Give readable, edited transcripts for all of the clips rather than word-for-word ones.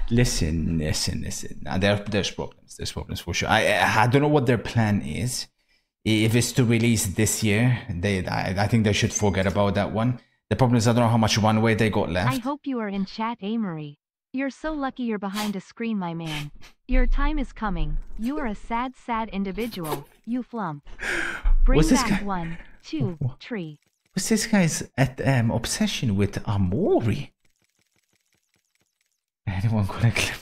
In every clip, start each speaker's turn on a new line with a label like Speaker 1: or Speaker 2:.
Speaker 1: Listen. There's problems. There's problems for sure. I don't know what their plan is. If it's to release this year, I think they should forget about that one. The problem is I don't know how much runway they got left.
Speaker 2: I hope you are in chat, Amory. You're so lucky you're behind a screen, my man. Your time is coming. You are a sad individual. You flump. Bring
Speaker 1: What's this
Speaker 2: back
Speaker 1: guy?
Speaker 2: 1, 2, 3.
Speaker 1: What's this guy's obsession with Amori? Anyone gonna clip?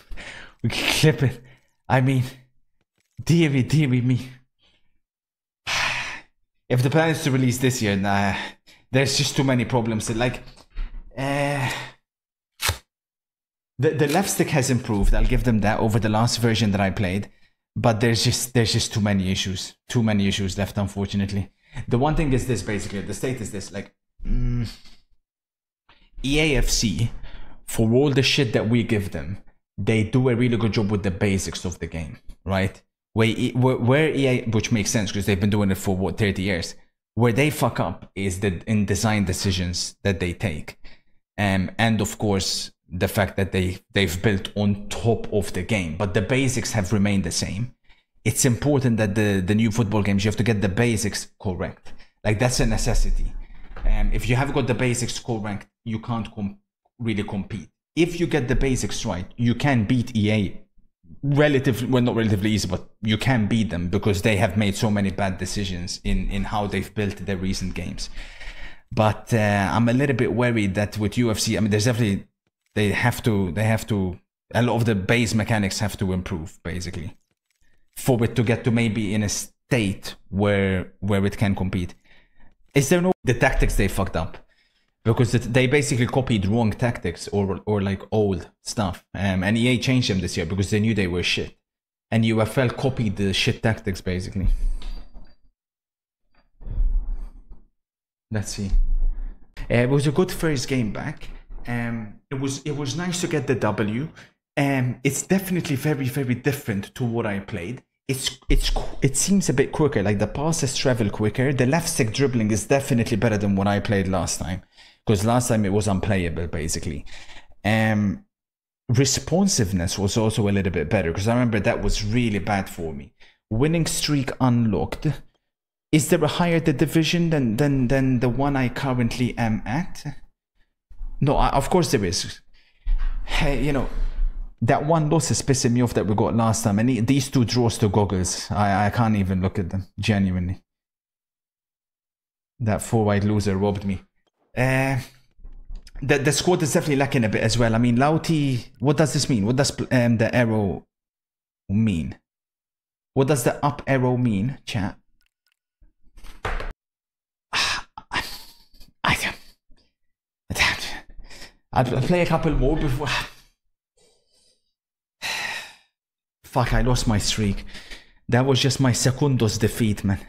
Speaker 1: We can clip it. I mean, dearie me. If the plan is to release this year, nah, there's just too many problems. Like, the left stick has improved. I'll give them that over the last version that I played, but there's just too many issues. Too many issues left, unfortunately. The one thing is this, basically, the state is this, like, EAFC, for all the shit that we give them, they do a really good job with the basics of the game, right? Where EA, which makes sense because they've been doing it for what, 30 years. Where they fuck up is in design decisions that they take, and of course the fact that they've built on top of the game, but the basics have remained the same. It's important that the new football games, you have to get the basics correct. Like, that's a necessity. If you have got the basics correct, you can't really compete. If you get the basics right, you can beat EA not relatively easy, but you can beat them because they have made so many bad decisions in how they've built their recent games. But I'm a little bit worried that with UFC, I mean, there's definitely, they have to, a lot of the base mechanics have to improve, basically, for it to get to maybe in a state where it can compete. Is there no, the tactics they fucked up? Because they basically copied wrong tactics or like old stuff. And EA changed them this year because they knew they were shit. And UFL copied the shit tactics, basically. Let's see. It was a good first game back. It was nice to get the W. It's definitely very, very different to what I played. It seems a bit quicker, like the passes travel quicker. The left stick dribbling is definitely better than what I played last time. Because last time it was unplayable, basically. Responsiveness was also a little bit better, because I remember that was really bad for me. Winning streak unlocked. Is there a higher division than the one I currently am at? No, of course there is. Hey, you know, that one loss is pissing me off that we got last time. And these two draws to goggles, I can't even look at them, genuinely. That 4-wide loser robbed me. The squad is definitely lacking a bit as well. I mean, Lauti, what does this mean? What does the arrow mean? What does the up arrow mean, chat? I'll play a couple more before. Fuck, I lost my streak. That was just my Secundos defeat, man.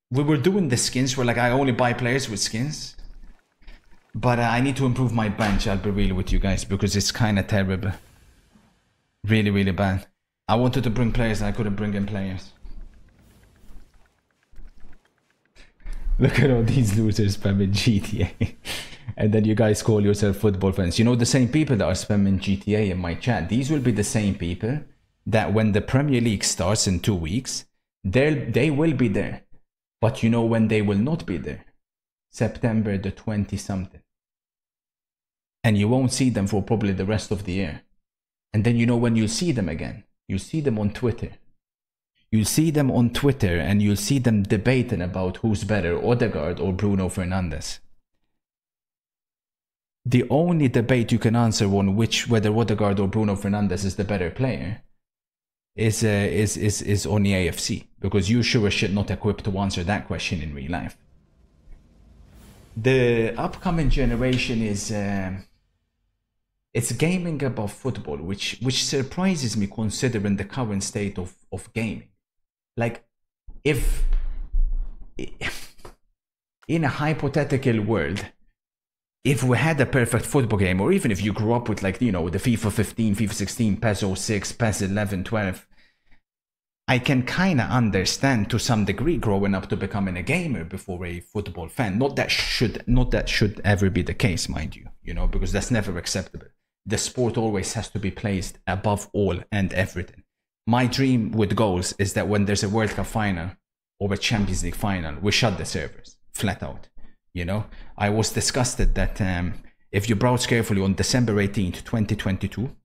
Speaker 1: We were doing the skins where, like, I only buy players with skins. But I need to improve my bench, I'll be real with you guys, because it's kind of terrible. Really, really bad. I wanted to bring players and I couldn't bring in players. Look at all these losers spamming GTA. And then you guys call yourself football fans. You know, the same people that are spamming GTA in my chat, these will be the same people that when the Premier League starts in 2 weeks, they will be there. But you know when they will not be there? September the 20-something. And you won't see them for probably the rest of the year. And then you know when you'll see them again? You'll see them on Twitter. You'll see them on Twitter and you'll see them debating about who's better, Odegaard or Bruno Fernandes. The only debate you can answer on whether Odegaard or Bruno Fernandes is the better player is on the AFC, because you sure as shit not equipped to answer that question in real life. The upcoming generation is it's gaming above football, which surprises me considering the current state of gaming. Like, if in a hypothetical world, if we had a perfect football game, or even if you grew up with, like, you know, the FIFA 15, FIFA 16, PES 06, PES 11, 12, I can kind of understand to some degree growing up to becoming a gamer before a football fan. Not that should ever be the case, mind you, because that's never acceptable. The sport always has to be placed above all and everything. My dream with goals is that when there's a World Cup final or a Champions League final, we shut the servers flat out. I was disgusted that if you browse carefully on December 18th, 2022,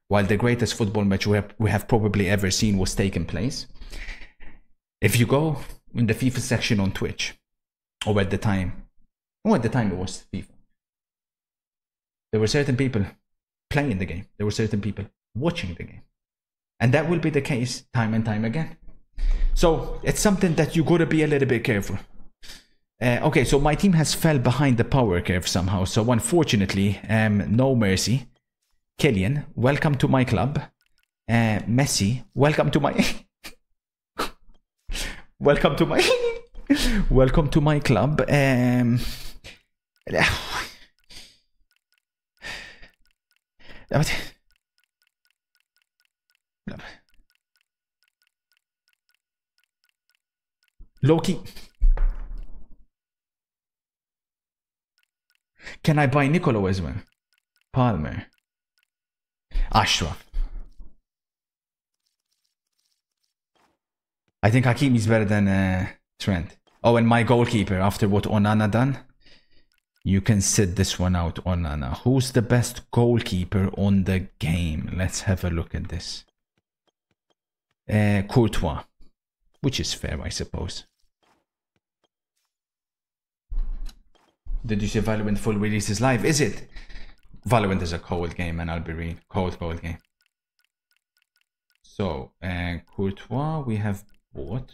Speaker 1: while the greatest football match we have probably ever seen was taking place, if you go in the FIFA section on Twitch, or at the time it was FIFA, there were certain people playing the game, there were certain people watching the game, and that will be the case time and time again. So it's something that you gotta be a little bit careful. Okay, so my team has fell behind the power curve somehow, so unfortunately, no mercy. Kylian, welcome to my club. Messi, welcome to my welcome to my club. Loki, can I buy Nicolo as well? Palmer, Ashraf. I think Hakimi's better than Trent. Oh, and my goalkeeper, after what Onana done, you can sit this one out, Onana. Who's the best goalkeeper on the game? Let's have a look at this. Courtois, which is fair, I suppose. Did you say Valorant full release is live? Is it? Valorant is a cold game, and I'll be real. Cold game. So, Courtois, we have bought.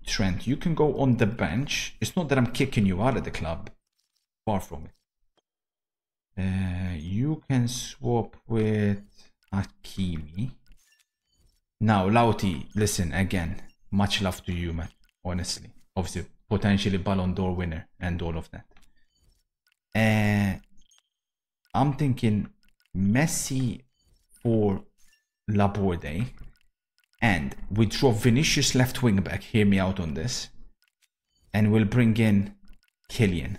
Speaker 1: Trent, you can go on the bench. It's not that I'm kicking you out of the club. Far from it. You can swap with Hakimi. Now, Lauti, listen, again, much love to you, man. Honestly. Obviously, potentially Ballon d'Or winner and all of that. I'm thinking Messi for Laborde, and we drop Vinicius left wing back. Hear me out on this, and we'll bring in Kylian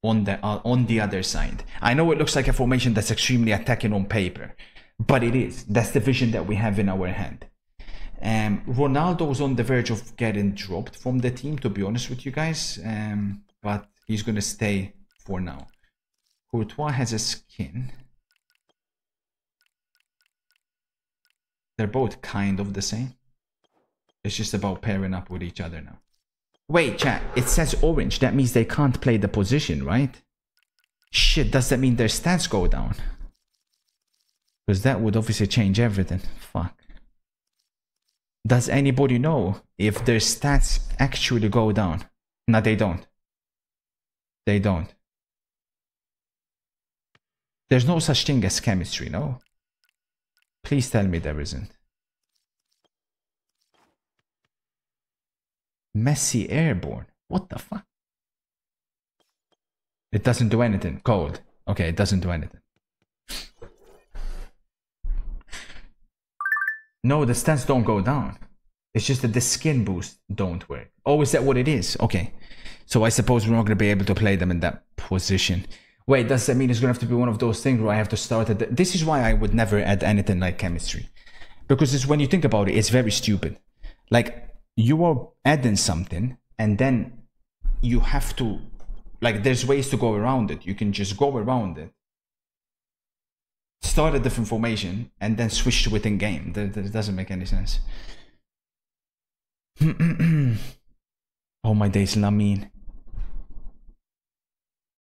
Speaker 1: on the other side. I know it looks like a formation that's extremely attacking on paper, but it is. That's the vision that we have in our hand. Ronaldo's on the verge of getting dropped from the team, to be honest with you guys, but he's gonna stay for now. Courtois has a skin. They're both kind of the same. It's just about pairing up with each other now. Wait, chat, it says orange. That means they can't play the position, right? Shit, does that mean their stats go down? Because that would obviously change everything. Fuck. Does anybody know if their stats actually go down? No, they don't. They don't. There's no such thing as chemistry, no? Please tell me there isn't. Messi airborne. What the fuck? It doesn't do anything. Cold. Okay, it doesn't do anything. No, the stats don't go down. It's just that the skin boost don't work. Oh, is that what it is? Okay. So I suppose we're not going to be able to play them in that position. Wait, does that mean it's going to have to be one of those things where I have to start at this is why I would never add anything like chemistry. Because it's, when you think about it, it's very stupid. Like, you are adding something, and then you have to... Like, there's ways to go around it. You can just go around it. Start a different formation, and then switch to it in game. That doesn't make any sense. Oh my days, Lamine.